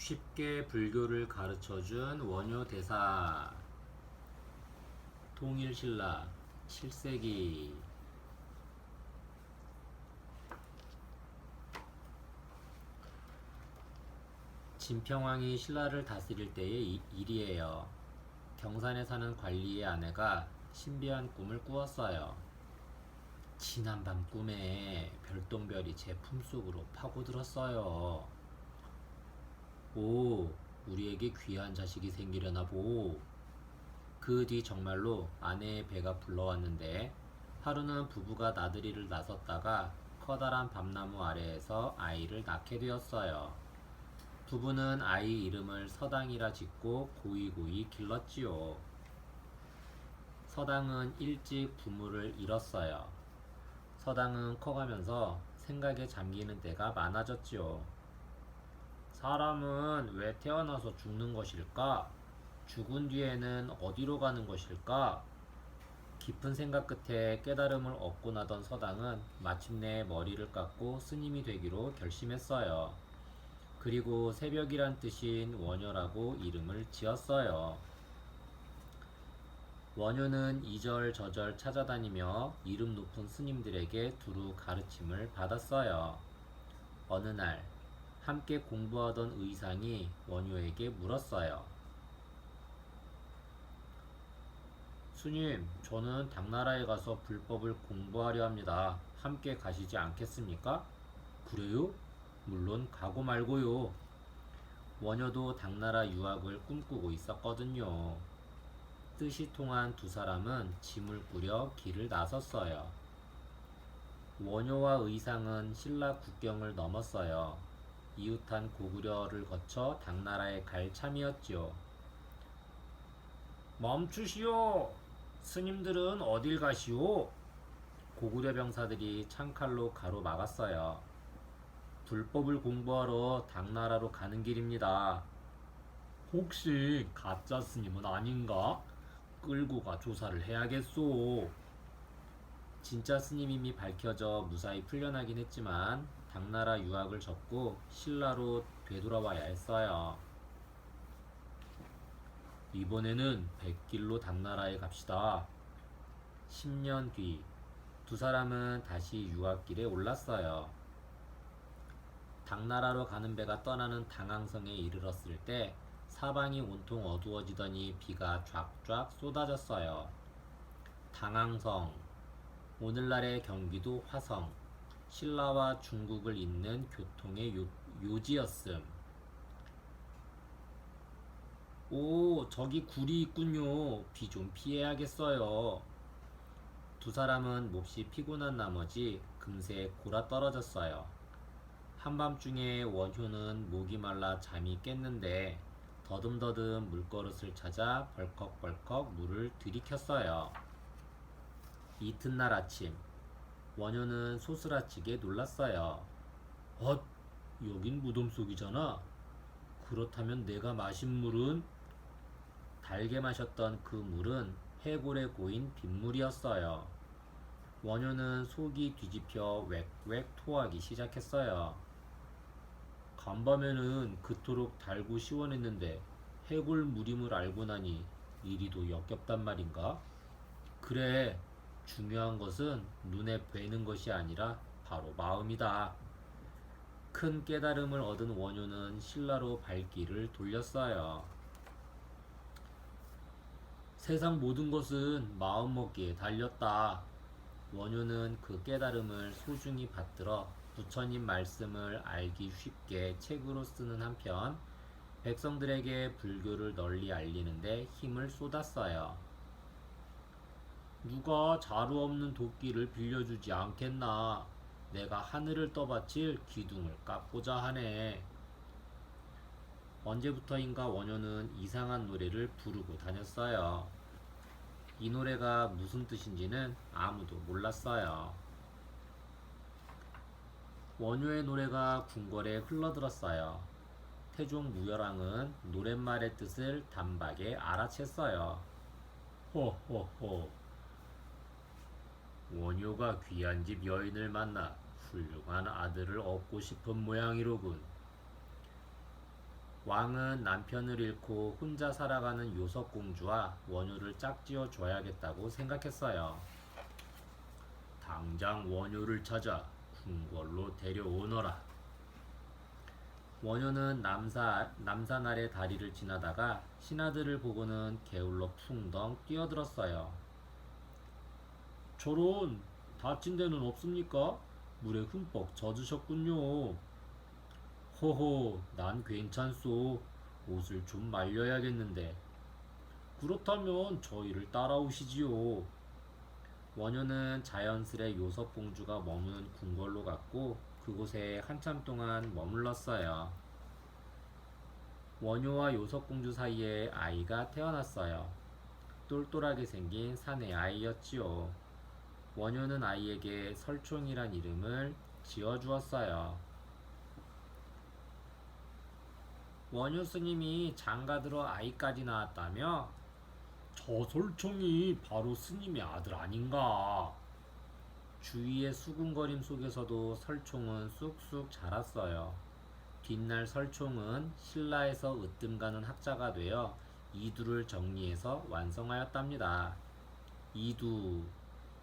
쉽게 불교를 가르쳐준 원효 대사. 통일신라 7세기. 진평왕이 신라를 다스릴 때의 일이에요. 경산에 사는 관리의 아내가 신비한 꿈을 꾸었어요. 지난밤 꿈에 별똥별이 제 품속으로 파고들었어요. 오, 우리에게 귀한 자식이 생기려나 보. 그 뒤 정말로 아내의 배가 불러왔는데 하루는 부부가 나들이를 나섰다가 커다란 밤나무 아래에서 아이를 낳게 되었어요. 부부는 아이 이름을 서당이라 짓고 고이고이 길렀지요. 서당은 일찍 부모를 잃었어요. 서당은 커가면서 생각에 잠기는 때가 많아졌지요. 사람은 왜 태어나서 죽는 것일까? 죽은 뒤에는 어디로 가는 것일까? 깊은 생각 끝에 깨달음을 얻고 나던 서당은 마침내 머리를 깎고 스님이 되기로 결심했어요. 그리고 새벽이란 뜻인 원효라고 이름을 지었어요. 원효는 이절저절 찾아다니며 이름 높은 스님들에게 두루 가르침을 받았어요. 어느 날 함께 공부하던 의상이 원효에게 물었어요. 스님, 저는 당나라에 가서 불법을 공부하려 합니다. 함께 가시지 않겠습니까? 그래요? 물론 가고 말고요. 원효도 당나라 유학을 꿈꾸고 있었거든요. 뜻이 통한 두 사람은 짐을 꾸려 길을 나섰어요. 원효와 의상은 신라 국경을 넘었어요. 이웃한 고구려를 거쳐 당나라에 갈 참이었지요. 멈추시오! 스님들은 어딜 가시오? 고구려 병사들이 창칼로 가로막았어요. 불법을 공부하러 당나라로 가는 길입니다. 혹시 가짜 스님은 아닌가? 끌고 가 조사를 해야겠소. 진짜 스님임이 밝혀져 무사히 풀려나긴 했지만 당나라 유학을 접고 신라로 되돌아와야 했어요. 이번에는 백길로 당나라에 갑시다. 10년 뒤 두 사람은 다시 유학길에 올랐어요. 당나라로 가는 배가 떠나는 당항성에 이르렀을 때 사방이 온통 어두워지더니 비가 쫙쫙 쏟아졌어요. 당항성, 오늘날의 경기도 화성, 신라와 중국을 잇는 교통의 요지였음. 오, 저기 굴이 있군요. 비 좀 피해야겠어요. 두 사람은 몹시 피곤한 나머지 금세 골아 떨어졌어요. 한밤중에 원효는 목이 말라 잠이 깼는데 더듬더듬 물그릇을 찾아 벌컥벌컥 물을 들이켰어요. 이튿날 아침, 원효는 소스라치게 놀랐어요. 여긴 무덤 속이잖아. 그렇다면 내가 마신 물은? 달게 마셨던 그 물은 해골에 고인 빗물이었어요. 원효는 속이 뒤집혀 웩웩 토하기 시작했어요. 간밤에는 그토록 달고 시원했는데 해골 물임을 알고 나니 이리도 역겹단 말인가? 그래, 중요한 것은 눈에 뵈는 것이 아니라 바로 마음이다. 큰 깨달음을 얻은 원효는 신라로 발길을 돌렸어요. 세상 모든 것은 마음먹기에 달렸다. 원효는 그 깨달음을 소중히 받들어 부처님 말씀을 알기 쉽게 책으로 쓰는 한편 백성들에게 불교를 널리 알리는데 힘을 쏟았어요. 누가 자루 없는 도끼를 빌려주지 않겠나. 내가 하늘을 떠받칠 기둥을 깎고자 하네. 언제부터인가 원효는 이상한 노래를 부르고 다녔어요. 이 노래가 무슨 뜻인지는 아무도 몰랐어요. 원효의 노래가 궁궐에 흘러들었어요. 태종 무열왕은 노랫말의 뜻을 단박에 알아챘어요. 호호호. 원효가 귀한 집 여인을 만나 훌륭한 아들을 얻고 싶은 모양이로군. 왕은 남편을 잃고 혼자 살아가는 요석공주와 원효를 짝지어 줘야겠다고 생각했어요. 당장 원효를 찾아 궁궐로 데려오너라. 원효는 남산 아래 다리를 지나다가 신하들을 보고는 게을러 풍덩 뛰어들었어요. 저런, 다친 데는 없습니까? 물에 흠뻑 젖으셨군요. 허허, 난 괜찮소. 옷을 좀 말려야겠는데. 그렇다면 저희를 따라오시지요. 원효는 자연스레 요석공주가 머무는 궁궐로 갔고 그곳에 한참 동안 머물렀어요. 원효와 요석공주 사이에 아이가 태어났어요. 똘똘하게 생긴 사내 아이였지요. 원효는 아이에게 설총이란 이름을 지어주었어요. 원효 스님이 장가들어 아이까지 낳았다며? 저 설총이 바로 스님의 아들 아닌가? 주위의 수군거림 속에서도 설총은 쑥쑥 자랐어요. 뒷날 설총은 신라에서 으뜸가는 학자가 되어 이두를 정리해서 완성하였답니다. 이두,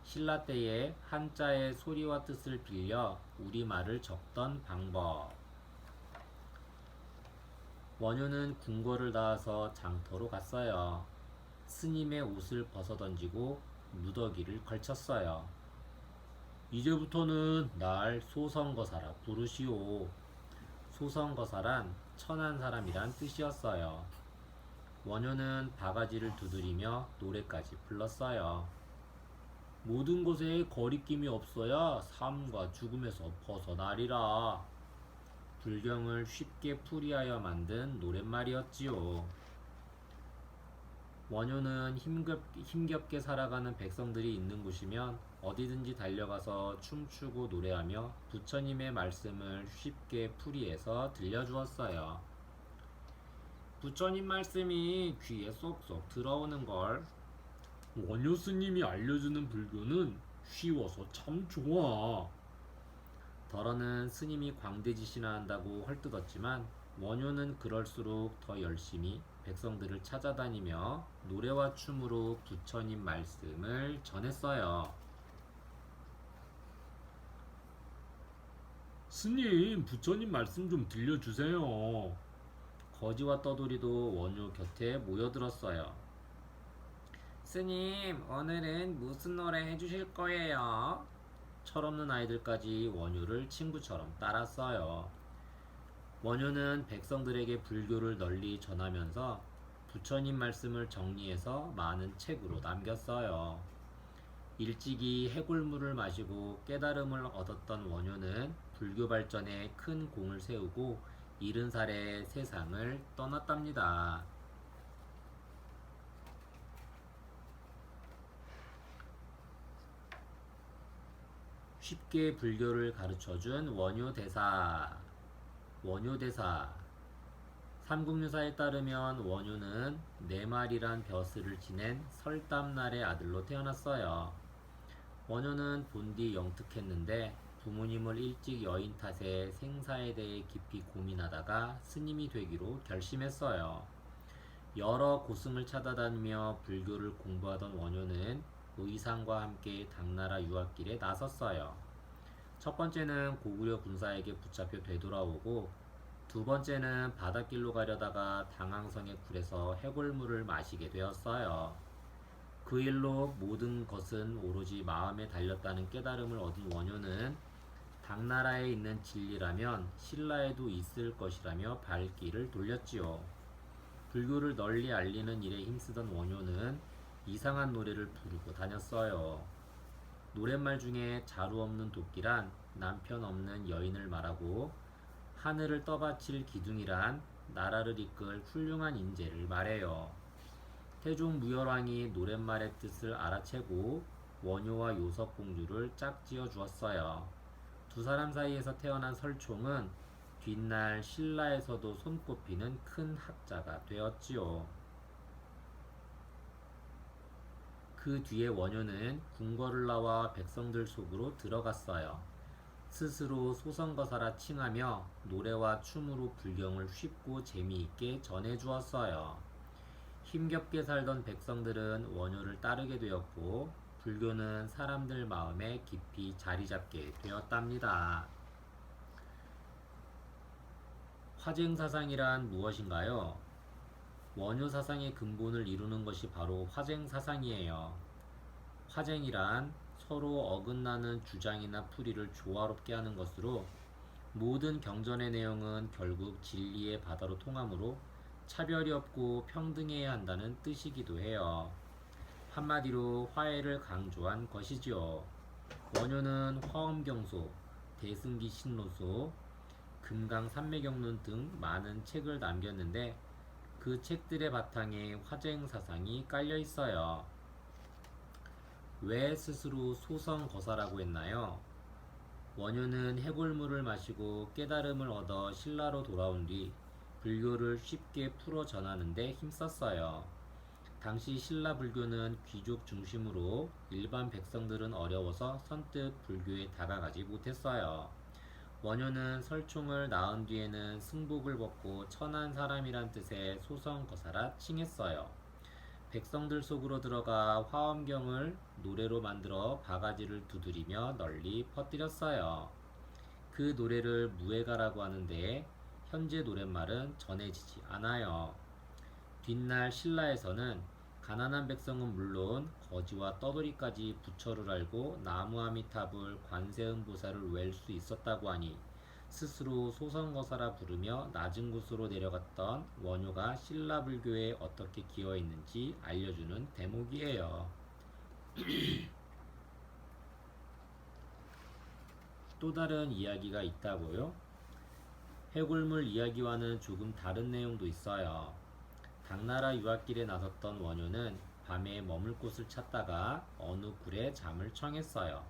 신라 때의 한자의 소리와 뜻을 빌려 우리말을 적던 방법. 원효는 궁궐을 닿아서 장터로 갔어요. 스님의 옷을 벗어던지고 무더기를 걸쳤어요. 이제부터는 날 소성거사라 부르시오. 소성거사란 천한 사람이란 뜻이었어요. 원효는 바가지를 두드리며 노래까지 불렀어요. 모든 것에 거리낌이 없어야 삶과 죽음에서 벗어나리라. 불경을 쉽게 풀이하여 만든 노랫말이었지요. 원효는 힘겹게 살아가는 백성들이 있는 곳이면 어디든지 달려가서 춤추고 노래하며 부처님의 말씀을 쉽게 풀이해서 들려주었어요. 부처님 말씀이 귀에 쏙쏙 들어오는 걸. 원효 스님이 알려주는 불교는 쉬워서 참 좋아. 더러는 스님이 광대지시나 한다고 헐뜯었지만 원효는 그럴수록 더 열심히 백성들을 찾아다니며 노래와 춤으로 부처님 말씀을 전했어요. 스님, 부처님 말씀 좀 들려주세요. 거지와 떠돌이도 원효 곁에 모여들었어요. 스님, 오늘은 무슨 노래 해주실 거예요? 철없는 아이들까지 원효를 친구처럼 따랐어요. 원효는 백성들에게 불교를 널리 전하면서 부처님 말씀을 정리해서 많은 책으로 남겼어요. 일찍이 해골물을 마시고 깨달음을 얻었던 원효는 불교 발전에 큰 공을 세우고 70살에 세상을 떠났답니다. 쉽게 불교를 가르쳐준 원효대사. 원효대사. 삼국유사에 따르면 원효는 네말이란 벼슬을 지낸 설담날의 아들로 태어났어요. 원효는 본디 영특했는데 부모님을 일찍 여인 탓에 생사에 대해 깊이 고민하다가 스님이 되기로 결심했어요. 여러 고승을 찾아다니며 불교를 공부하던 원효는 의상과 함께 당나라 유학길에 나섰어요. 첫 번째는 고구려 군사에게 붙잡혀 되돌아오고 두 번째는 바닷길로 가려다가 당항성의 굴에서 해골물을 마시게 되었어요. 그 일로 모든 것은 오로지 마음에 달렸다는 깨달음을 얻은 원효는 당나라에 있는 진리라면 신라에도 있을 것이라며 발길을 돌렸지요. 불교를 널리 알리는 일에 힘쓰던 원효는 이상한 노래를 부르고 다녔어요. 노랫말 중에 자루 없는 도끼란 남편 없는 여인을 말하고 하늘을 떠받칠 기둥이란 나라를 이끌 훌륭한 인재를 말해요. 태종 무열왕이 노랫말의 뜻을 알아채고 원효와 요석공주를 짝지어 주었어요. 두 사람 사이에서 태어난 설총은 뒷날 신라에서도 손꼽히는 큰 학자가 되었지요. 그 뒤에 원효는 궁궐을 나와 백성들 속으로 들어갔어요. 스스로 소선거사라 칭하며 노래와 춤으로 불경을 쉽고 재미있게 전해주었어요. 힘겹게 살던 백성들은 원효를 따르게 되었고 불교는 사람들 마음에 깊이 자리잡게 되었답니다. 화쟁사상이란 무엇인가요? 원효 사상의 근본을 이루는 것이 바로 화쟁사상이에요. 화쟁이란 서로 어긋나는 주장이나 풀이를 조화롭게 하는 것으로 모든 경전의 내용은 결국 진리의 바다로 통하므로 차별이 없고 평등해야 한다는 뜻이기도 해요. 한마디로 화해를 강조한 것이지요. 원효는 화엄경소, 대승기 신로소, 금강산매경론 등 많은 책을 남겼는데 그 책들의 바탕에 화쟁사상이 깔려 있어요. 왜 스스로 소성거사라고 했나요? 원효는 해골물을 마시고 깨달음을 얻어 신라로 돌아온 뒤 불교를 쉽게 풀어 전하는데 힘썼어요. 당시 신라 불교는 귀족 중심으로 일반 백성들은 어려워서 선뜻 불교에 다가가지 못했어요. 원효는 설총을 낳은 뒤에는 승복을 벗고 천한 사람이란 뜻의 소성거사라 칭했어요. 백성들 속으로 들어가 화엄경을 노래로 만들어 바가지를 두드리며 널리 퍼뜨렸어요. 그 노래를 무예가라고 하는데 현재 노랫말은 전해지지 않아요. 뒷날 신라에서는 가난한 백성은 물론 거지와 떠돌이까지 부처를 알고 나무아미탑을 관세음보살을 웸 수 있었다고 하니 스스로 소성거사라 부르며 낮은 곳으로 내려갔던 원효가 신라불교에 어떻게 기여했는지 알려주는 대목이에요. 또 다른 이야기가 있다고요? 해골물 이야기와는 조금 다른 내용도 있어요. 당나라 유학길에 나섰던 원효는 밤에 머물 곳을 찾다가 어느 굴에 잠을 청했어요.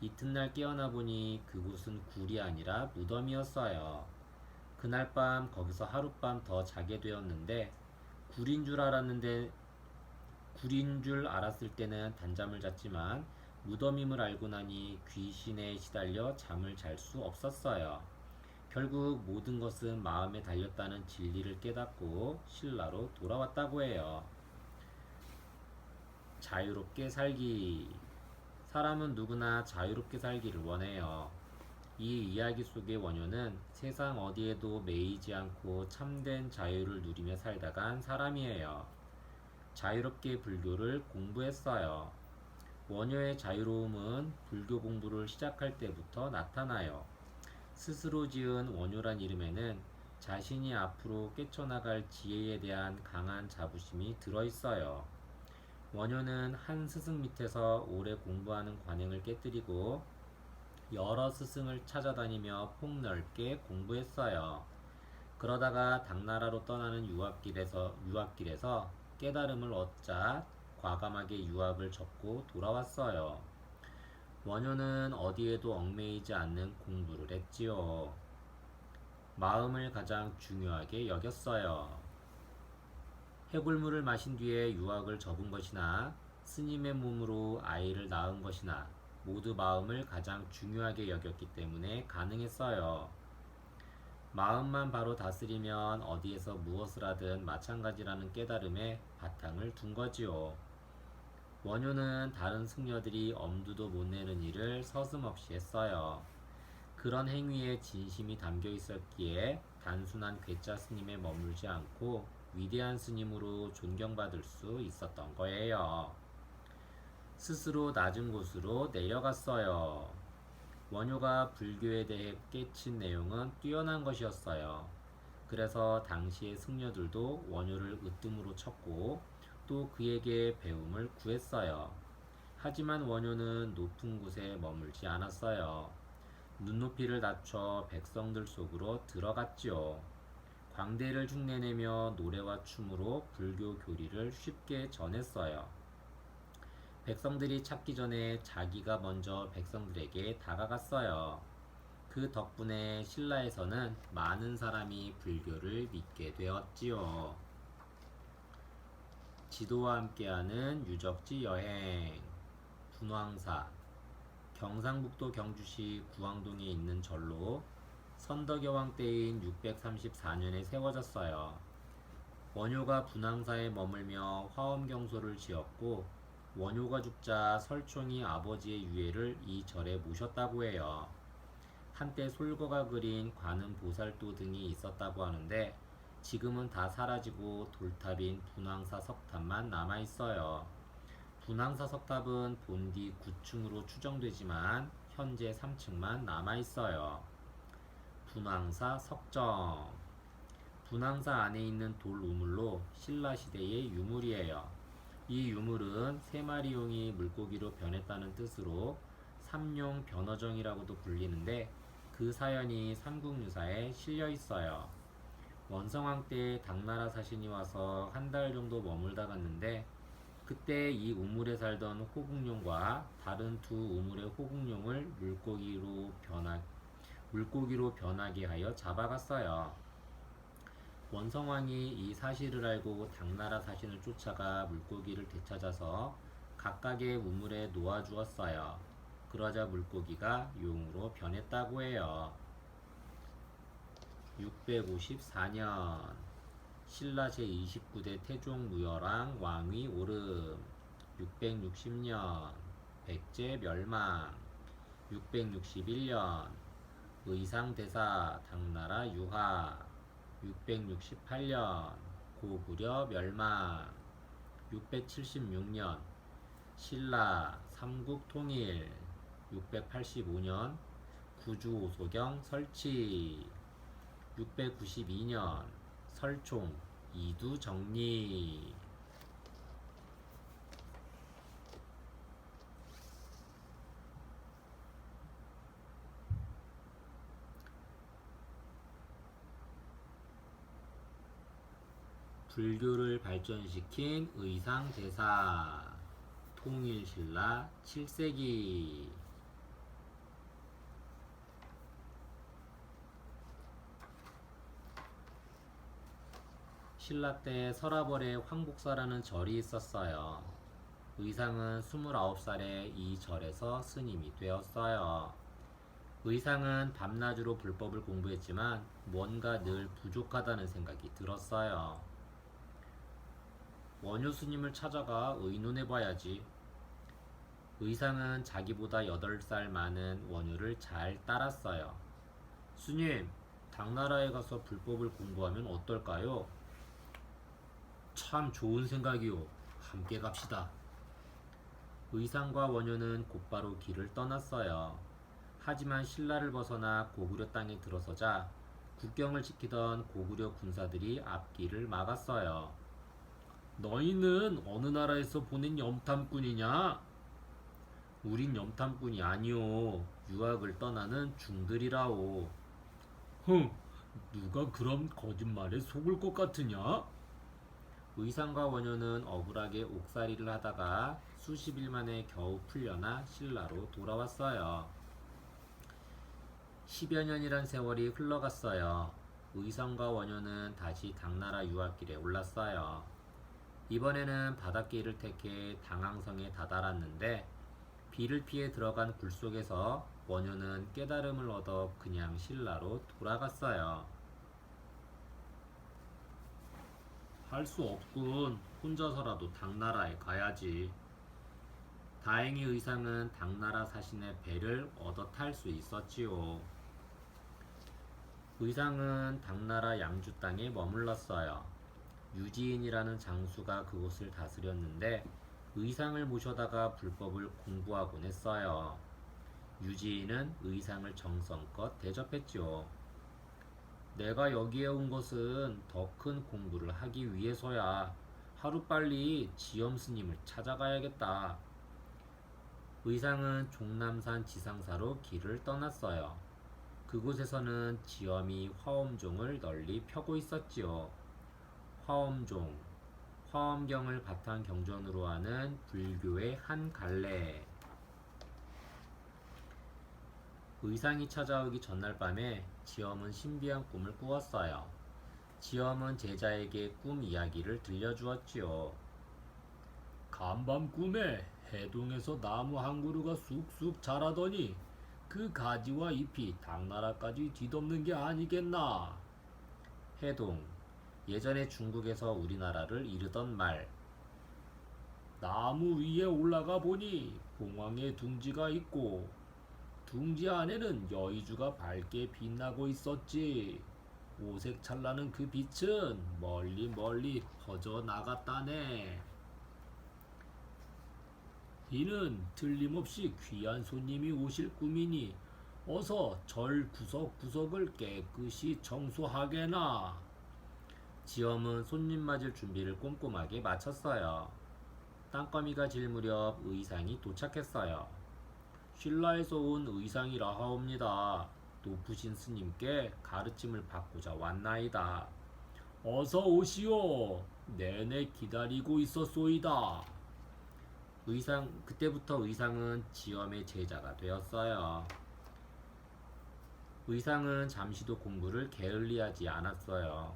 이튿날 깨어나 보니 그곳은 굴이 아니라 무덤이었어요. 그날 밤 거기서 하룻밤 더 자게 되었는데 굴인 줄 알았을 때는 단잠을 잤지만 무덤임을 알고 나니 귀신에 시달려 잠을 잘 수 없었어요. 결국 모든 것은 마음에 달렸다는 진리를 깨닫고 신라로 돌아왔다고 해요. 자유롭게 살기. 사람은 누구나 자유롭게 살기를 원해요. 이 이야기 속의 원효는 세상 어디에도 매이지 않고 참된 자유를 누리며 살다간 사람이에요. 자유롭게 불교를 공부했어요. 원효의 자유로움은 불교 공부를 시작할 때부터 나타나요. 스스로 지은 원효란 이름에는 자신이 앞으로 깨쳐나갈 지혜에 대한 강한 자부심이 들어있어요. 원효는 한 스승 밑에서 오래 공부하는 관행을 깨뜨리고 여러 스승을 찾아다니며 폭넓게 공부했어요. 그러다가 당나라로 떠나는 유학길에서 깨달음을 얻자 과감하게 유학을 접고 돌아왔어요. 원효는 어디에도 얽매이지 않는 공부를 했지요. 마음을 가장 중요하게 여겼어요. 해골물을 마신 뒤에 유학을 접은 것이나 스님의 몸으로 아이를 낳은 것이나 모두 마음을 가장 중요하게 여겼기 때문에 가능했어요. 마음만 바로 다스리면 어디에서 무엇을 하든 마찬가지라는 깨달음에 바탕을 둔 거지요. 원효는 다른 승려들이 엄두도 못 내는 일을 서슴없이 했어요. 그런 행위에 진심이 담겨 있었기에 단순한 괴짜 스님에 머물지 않고 위대한 스님으로 존경받을 수 있었던 거예요. 스스로 낮은 곳으로 내려갔어요. 원효가 불교에 대해 깨친 내용은 뛰어난 것이었어요. 그래서 당시의 승려들도 원효를 으뜸으로 쳤고 또 그에게 배움을 구했어요. 하지만 원효는 높은 곳에 머물지 않았어요. 눈높이를 낮춰 백성들 속으로 들어갔지요. 광대를 흉내내며 노래와 춤으로 불교 교리를 쉽게 전했어요. 백성들이 찾기 전에 자기가 먼저 백성들에게 다가갔어요. 그 덕분에 신라에서는 많은 사람이 불교를 믿게 되었지요. 지도와 함께하는 유적지 여행. 분황사. 경상북도 경주시 구왕동에 있는 절로 선덕여왕 때인 634년에 세워졌어요. 원효가 분황사에 머물며 화엄경소를 지었고 원효가 죽자 설총이 아버지의 유해를 이 절에 모셨다고 해요. 한때 솔거가 그린 관음 보살도 등이 있었다고 하는데 지금은 다 사라지고 돌탑인 분황사 석탑만 남아있어요. 분황사 석탑은 본디 9층으로 추정되지만 현재 3층만 남아있어요. 분황사 석정. 분황사 안에 있는 돌 우물로 신라시대의 유물이에요. 이 유물은 세마리용이 물고기로 변했다는 뜻으로 삼용 변어정이라고도 불리는데 그 사연이 삼국유사에 실려 있어요. 원성왕 때 당나라 사신이 와서 한 달 정도 머물다 갔는데 그때 이 우물에 살던 호국룡과 다른 두 우물의 호국룡을 물고기로 변하게 하여 잡아갔어요. 원성왕이 이 사실을 알고 당나라 사신을 쫓아가 물고기를 되찾아서 각각의 우물에 놓아주었어요. 그러자 물고기가 용으로 변했다고 해요. 654년 신라 제29대 태종무열왕 왕위 오름. 660년 백제 멸망. 661년 의상대사 당나라 유하. 668년 고구려 멸망. 676년 신라 삼국 통일. 685년 구주오소경 설치. 692년 설총 이두 정리. 불교를 발전시킨 의상대사 통일신라 7세기. 신라 때 서라벌에 황복사라는 절이 있었어요. 의상은 29살에 이 절에서 스님이 되었어요. 의상은 밤낮으로 불법을 공부했지만 뭔가 늘 부족하다는 생각이 들었어요. 원효 스님을 찾아가 의논해봐야지. 의상은 자기보다 8살 많은 원효를 잘 따랐어요. 스님, 당나라에 가서 불법을 공부하면 어떨까요? 참 좋은 생각이요. 함께 갑시다. 의상과 원효는 곧바로 길을 떠났어요. 하지만 신라를 벗어나 고구려 땅에 들어서자 국경을 지키던 고구려 군사들이 앞길을 막았어요. 너희는 어느 나라에서 보낸 염탐꾼이냐? 우린 염탐꾼이 아니오. 유학을 떠나는 중들이라오. 누가 그럼 거짓말에 속을 것 같으냐? 의상과 원효는 억울하게 옥살이를 하다가 수십일 만에 겨우 풀려나 신라로 돌아왔어요. 10여 년이란 세월이 흘러갔어요. 의상과 원효는 다시 당나라 유학길에 올랐어요. 이번에는 바닷길을 택해 당항성에 다다랐는데 비를 피해 들어간 굴 속에서 원효는 깨달음을 얻어 그냥 신라로 돌아갔어요. 할 수 없군. 혼자서라도 당나라에 가야지. 다행히 의상은 당나라 사신의 배를 얻어 탈 수 있었지요. 의상은 당나라 양주 땅에 머물렀어요. 유지인이라는 장수가 그곳을 다스렸는데 의상을 모셔다가 불법을 공부하곤 했어요. 유지인은 의상을 정성껏 대접했지요. 내가 여기에 온 것은 더 큰 공부를 하기 위해서야. 하루빨리 지엄 스님을 찾아가야겠다. 의상은 종남산 지상사로 길을 떠났어요. 그곳에서는 지엄이 화엄종을 널리 펴고 있었지요. 화엄종, 화엄경을 바탕 경전으로 하는 불교의 한 갈래. 의상이 찾아오기 전날 밤에 지엄은 신비한 꿈을 꾸었어요. 지엄은 제자에게 꿈 이야기를 들려주었지요. 간밤 꿈에 해동에서 나무 한 그루가 쑥쑥 자라더니 그 가지와 잎이 당나라까지 뒤덮는 게 아니겠나. 해동, 예전에 중국에서 우리나라를 이르던 말. 나무 위에 올라가 보니 봉황의 둥지가 있고 둥지 안에는 여의주가 밝게 빛나고 있었지. 오색찬란한 그 빛은 멀리 멀리 퍼져 나갔다네. 이는 틀림없이 귀한 손님이 오실 꿈이니 어서 절 구석구석을 깨끗이 청소하게나. 지엄은 손님 맞을 준비를 꼼꼼하게 마쳤어요. 땅거미가 질 무렵 의상이 도착했어요. 신라에서 온 의상이라 하옵니다. 높으신 스님께 가르침을 받고자 왔나이다. 어서 오시오. 내내 기다리고 있었소이다. 그때부터 의상은 지엄의 제자가 되었어요. 의상은 잠시도 공부를 게을리하지 않았어요.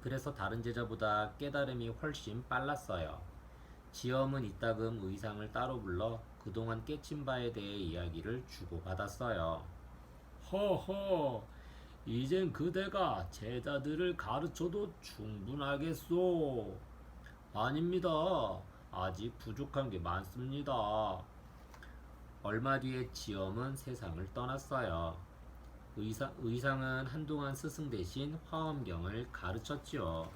그래서 다른 제자보다 깨달음이 훨씬 빨랐어요. 지엄은 이따금 의상을 따로 불러 그동안 깨친 바에 대해 이야기를 주고받았어요. 허허, 이젠 그대가 제자들을 가르쳐도 충분하겠소. 아닙니다. 아직 부족한 게 많습니다. 얼마 뒤에 지엄은 세상을 떠났어요. 의상은 한동안 스승 대신 화엄경을 가르쳤지요.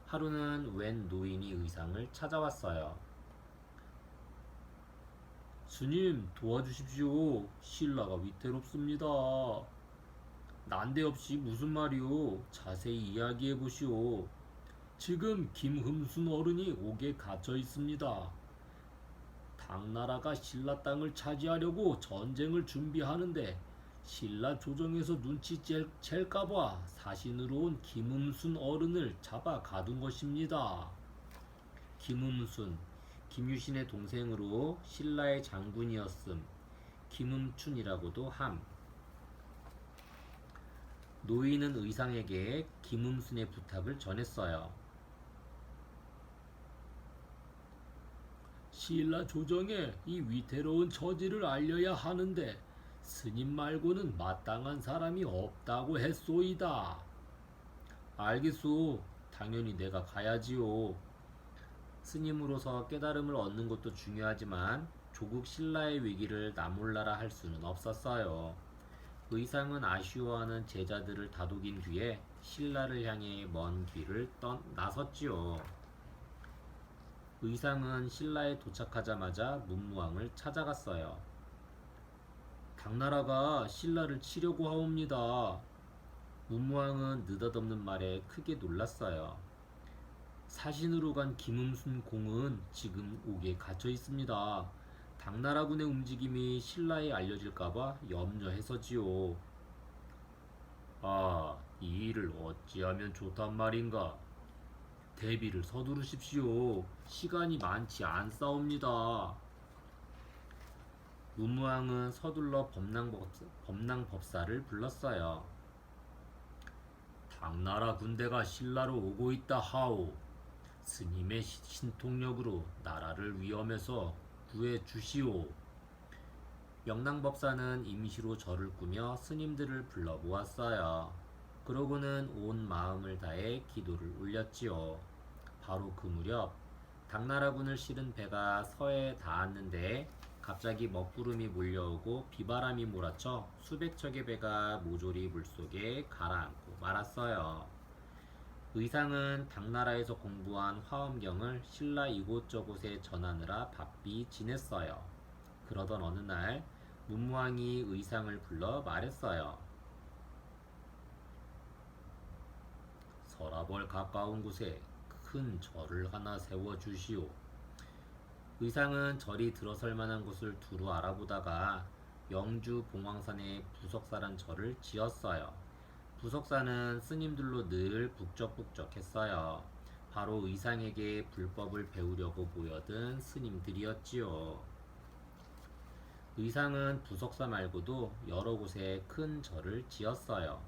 하루는 웬 노인이 의상을 찾아왔어요. 스님, 도와주십시오. 신라가 위태롭습니다. 난데없이 무슨 말이오? 자세히 이야기해 보시오. 지금 김흠순 어른이 옥에 갇혀 있습니다. 당나라가 신라 땅을 차지하려고 전쟁을 준비하는데 신라 조정에서 눈치챌까봐 사신으로 온 김흠순 어른을 잡아 가둔 것입니다. 김흠순, 김유신의 동생으로 신라의 장군이었음. 김흠춘이라고도 함. 노인은 의상에게 김흠순의 부탁을 전했어요. 신라 조정에 이 위태로운 처지를 알려야 하는데 스님 말고는 마땅한 사람이 없다고 했소이다. 알겠소. 당연히 내가 가야지요. 스님으로서 깨달음을 얻는 것도 중요하지만 조국 신라의 위기를 나몰라라 할 수는 없었어요. 의상은 아쉬워하는 제자들을 다독인 뒤에 신라를 향해 먼 길을 나섰지요. 의상은 신라에 도착하자마자 문무왕을 찾아갔어요. 당나라가 신라를 치려고 하옵니다. 문무왕은 느닷없는 말에 크게 놀랐어요. 사신으로 간 김흠순 공은 지금 옥에 갇혀 있습니다. 당나라군의 움직임이 신라에 알려질까봐 염려해서지요. 아, 이 일을 어찌하면 좋단 말인가? 대비를 서두르십시오. 시간이 많지 않사옵니다. 문무왕은 서둘러 범랑법사를 불렀어요. 당나라 군대가 신라로 오고 있다 하오. 스님의 신통력으로 나라를 위험에서 구해 주시오. 명랑법사는 임시로 절을 꾸며 스님들을 불러 모았어요. 그러고는 온 마음을 다해 기도를 올렸지요. 바로 그 무렵 당나라군을 실은 배가 서해에 닿았는데 갑자기 먹구름이 몰려오고 비바람이 몰아쳐 수백 척의 배가 모조리 물속에 가라앉고 말았어요. 의상은 당나라에서 공부한 화엄경을 신라 이곳저곳에 전하느라 바삐 지냈어요. 그러던 어느 날 문무왕이 의상을 불러 말했어요. 서라벌 가까운 곳에 큰 절을 하나 세워주시오. 의상은 절이 들어설 만한 곳을 두루 알아보다가 영주 봉황산에 부석사란 절을 지었어요. 부석사는 스님들로 늘 북적북적했어요. 바로 의상에게 불법을 배우려고 모여든 스님들이었지요. 의상은 부석사 말고도 여러 곳에 큰 절을 지었어요.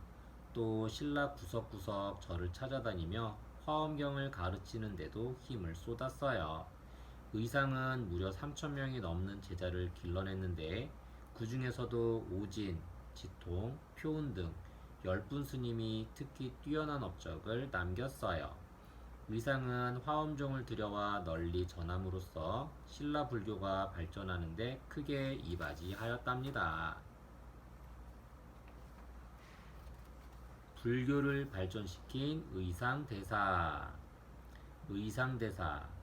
또 신라 구석구석 절을 찾아다니며 화엄경을 가르치는 데도 힘을 쏟았어요. 의상은 무려 3,000명이 넘는 제자를 길러냈는데 그 중에서도 오진, 지통, 표운 등 10분 스님이 특히 뛰어난 업적을 남겼어요. 의상은 화엄종을 들여와 널리 전함으로써 신라 불교가 발전하는데 크게 이바지하였답니다. 불교를 발전시킨 의상대사. 의상대사.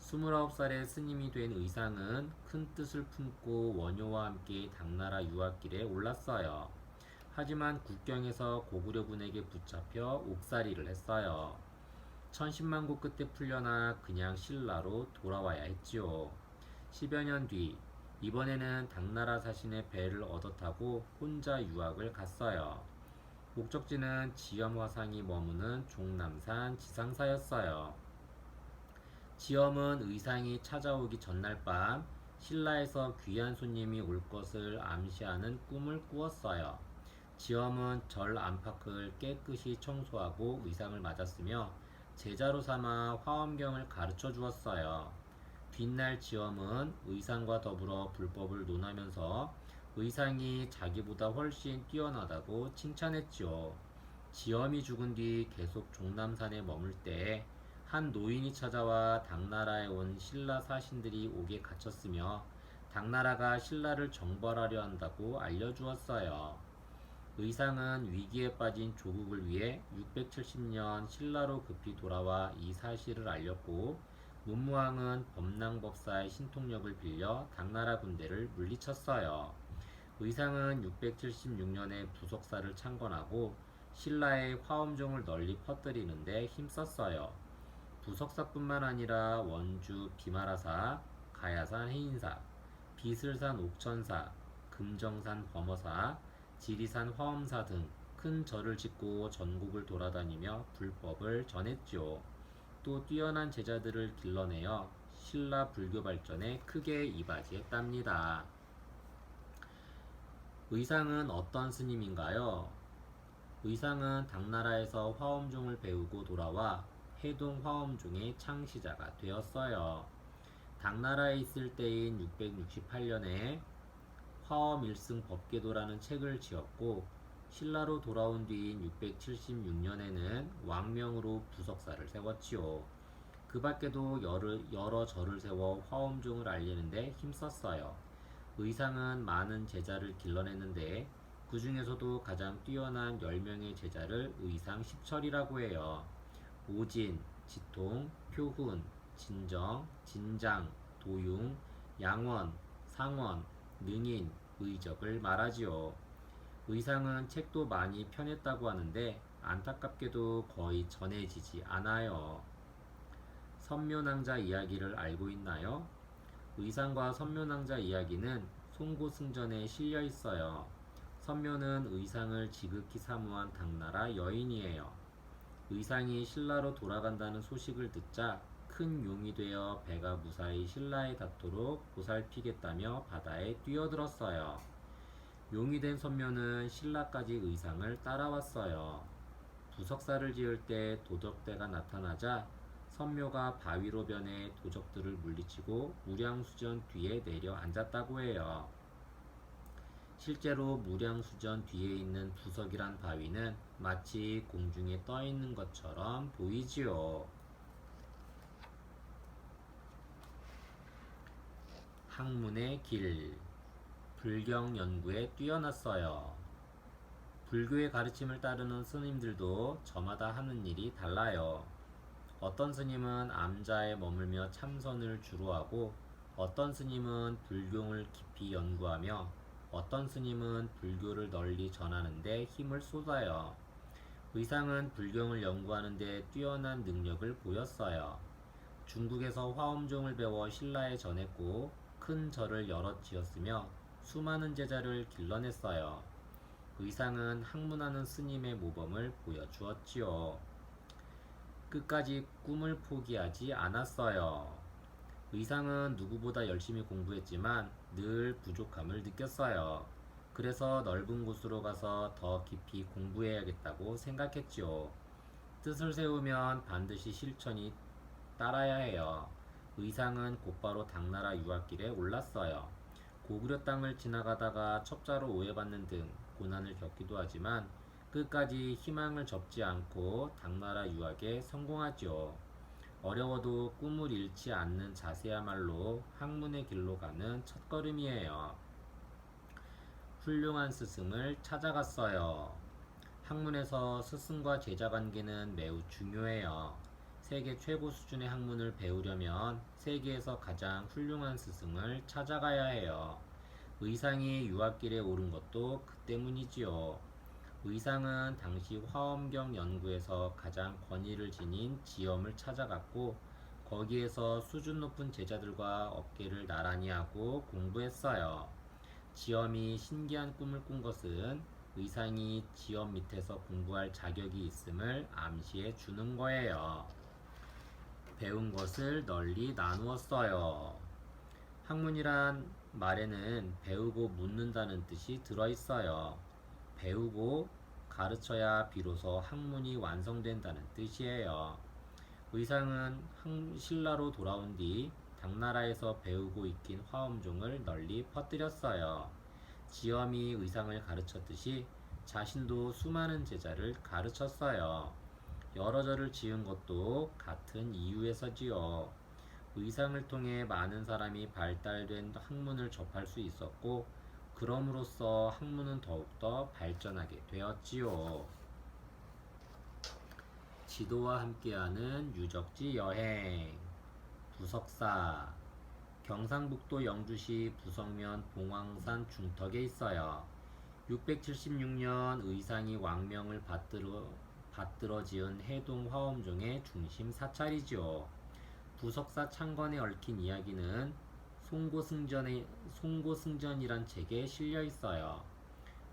29살의 스님이 된 의상은 큰 뜻을 품고 원효와 함께 당나라 유학길에 올랐어요. 하지만 국경에서 고구려군에게 붙잡혀 옥살이를 했어요. 천신만고 끝에 풀려나 그냥 신라로 돌아와야 했지요. 10여 년 뒤, 이번에는 당나라 사신의 배를 얻어 타고 혼자 유학을 갔어요. 목적지는 지엄 화상이 머무는 종남산 지상사였어요. 지엄은 의상이 찾아오기 전날 밤 신라에서 귀한 손님이 올 것을 암시하는 꿈을 꾸었어요. 지엄은 절 안팎을 깨끗이 청소하고 의상을 맞았으며 제자로 삼아 화엄경을 가르쳐 주었어요. 뒷날 지엄은 의상과 더불어 불법을 논하면서 의상이 자기보다 훨씬 뛰어나다고 칭찬했지요. 지엄이 죽은 뒤 계속 종남산에 머물 때 한 노인이 찾아와 당나라에 온 신라 사신들이 옥에 갇혔으며 당나라가 신라를 정벌하려 한다고 알려주었어요. 의상은 위기에 빠진 조국을 위해 670년 신라로 급히 돌아와 이 사실을 알렸고 문무왕은 범랑법사의 신통력을 빌려 당나라 군대를 물리쳤어요. 의상은 676년에 부속사를 창건하고 신라의 화엄종을 널리 퍼뜨리는데 힘썼어요. 부석사뿐만 아니라 원주 비마라사, 가야산 해인사, 비슬산 옥천사, 금정산 범어사, 지리산 화엄사 등 큰 절을 짓고 전국을 돌아다니며 불법을 전했죠. 또 뛰어난 제자들을 길러내어 신라 불교 발전에 크게 이바지했답니다. 의상은 어떤 스님인가요? 의상은 당나라에서 화엄종을 배우고 돌아와 해동 화엄종의 창시자가 되었어요. 당나라에 있을 때인 668년에 화엄일승 법계도라는 책을 지었고 신라로 돌아온 뒤인 676년에는 왕명으로 부석사를 세웠지요. 그 밖에도 여러 절을 세워 화엄종을 알리는데 힘썼어요. 의상은 많은 제자를 길러냈는데 그 중에서도 가장 뛰어난 10명의 제자를 의상 10철이라고 해요. 오진, 지통, 표훈, 진정, 진장, 도융, 양원, 상원, 능인, 의적을 말하지요. 의상은 책도 많이 편했다고 하는데 안타깝게도 거의 전해지지 않아요. 선묘낭자 이야기를 알고 있나요? 의상과 선묘낭자 이야기는 송고승전에 실려 있어요. 선묘는 의상을 지극히 사모한 당나라 여인이에요. 의상이 신라로 돌아간다는 소식을 듣자 큰 용이 되어 배가 무사히 신라에 닿도록 보살피겠다며 바다에 뛰어들었어요. 용이 된 선묘는 신라까지 의상을 따라왔어요. 부석사를 지을 때 도적대가 나타나자 선묘가 바위로 변해 도적들을 물리치고 무량수전 뒤에 내려 앉았다고 해요. 실제로 무량수전 뒤에 있는 부석이란 바위는 마치 공중에 떠 있는 것처럼 보이지요. 학문의 길. 불경 연구에 뛰어났어요. 불교의 가르침을 따르는 스님들도 저마다 하는 일이 달라요. 어떤 스님은 암자에 머물며 참선을 주로 하고 어떤 스님은 불경을 깊이 연구하며 어떤 스님은 불교를 널리 전하는데 힘을 쏟아요. 의상은 불경을 연구하는 데 뛰어난 능력을 보였어요. 중국에서 화엄종을 배워 신라에 전했고 큰 절을 여럿 지었으며 수많은 제자를 길러냈어요. 의상은 학문하는 스님의 모범을 보여주었지요. 끝까지 꿈을 포기하지 않았어요. 의상은 누구보다 열심히 공부했지만 늘 부족함을 느꼈어요. 그래서 넓은 곳으로 가서 더 깊이 공부해야겠다고 생각했지요. 뜻을 세우면 반드시 실천이 따라야 해요. 의상은 곧바로 당나라 유학길에 올랐어요. 고구려 땅을 지나가다가 첩자로 오해받는 등 고난을 겪기도 하지만 끝까지 희망을 접지 않고 당나라 유학에 성공하죠. 어려워도 꿈을 잃지 않는 자세야말로 학문의 길로 가는 첫걸음이에요. 훌륭한 스승을 찾아갔어요. 학문에서 스승과 제자 관계는 매우 중요해요. 세계 최고 수준의 학문을 배우려면 세계에서 가장 훌륭한 스승을 찾아가야 해요. 의상이 유학길에 오른 것도 그 때문이지요. 의상은 당시 화엄경 연구에서 가장 권위를 지닌 지엄을 찾아갔고 거기에서 수준 높은 제자들과 어깨를 나란히 하고 공부했어요. 지엄이 신기한 꿈을 꾼 것은 의상이 지엄 밑에서 공부할 자격이 있음을 암시해 주는 거예요. 배운 것을 널리 나누었어요. 학문이란 말에는 배우고 묻는다는 뜻이 들어있어요. 배우고 가르쳐야 비로소 학문이 완성된다는 뜻이에요. 의상은 신라로 돌아온 뒤 당나라에서 배우고 익힌 화엄종을 널리 퍼뜨렸어요. 지엄이 의상을 가르쳤듯이 자신도 수많은 제자를 가르쳤어요. 여러 절을 지은 것도 같은 이유에서지요. 의상을 통해 많은 사람이 발달된 학문을 접할 수 있었고 그럼으로써 학문은 더욱더 발전하게 되었지요. 지도와 함께하는 유적지 여행. 부석사. 경상북도 영주시 부석면 봉황산 중턱에 있어요. 676년 의상이 왕명을 받들어 지은 해동 화엄종의 중심 사찰이지요. 부석사 창건에 얽힌 이야기는 송고승전이란 책에 실려 있어요.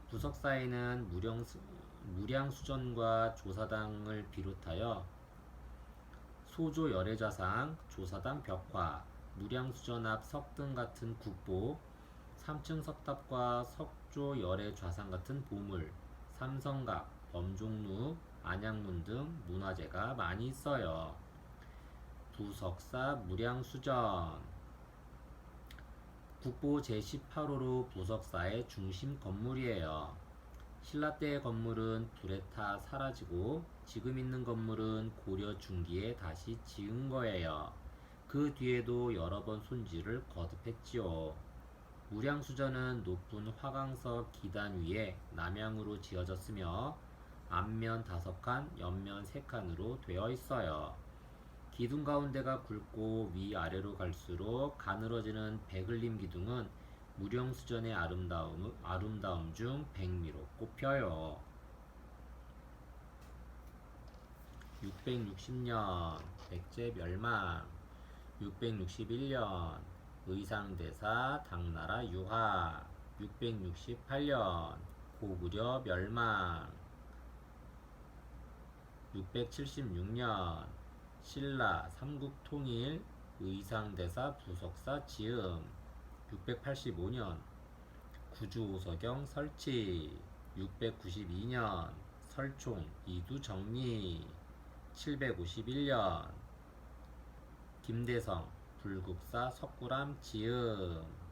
부석사에는 무량수전과 조사당을 비롯하여 소조 열애좌상, 조사당 벽화, 무량수전 앞 석등 같은 국보, 3층 석탑과 석조 열애좌상 같은 보물, 삼성각, 범종루, 안양문 등 문화재가 많이 있어요. 부석사 무량수전. 국보 제18호로 부석사의 중심 건물이에요. 신라 때의 건물은 불에 타 사라지고 지금 있는 건물은 고려 중기에 다시 지은 거예요. 그 뒤에도 여러 번 손질을 거듭했지요. 무량수전은 높은 화강석 기단 위에 남향으로 지어졌으며 앞면 5칸, 옆면 3칸으로 되어 있어요. 기둥 가운데가 굵고 위아래로 갈수록 가늘어지는 백을림 기둥은 무령수전의 아름다움 중 백미로 꼽혀요. 660년 백제 멸망. 661년 의상대사 당나라 유학. 668년 고구려 멸망. 676년 신라 삼국통일 의상대사 부석사 지음. 685년 구주오서경 설치. 692년 설총 이두 정리. 751년 김대성 불국사 석굴암 지음.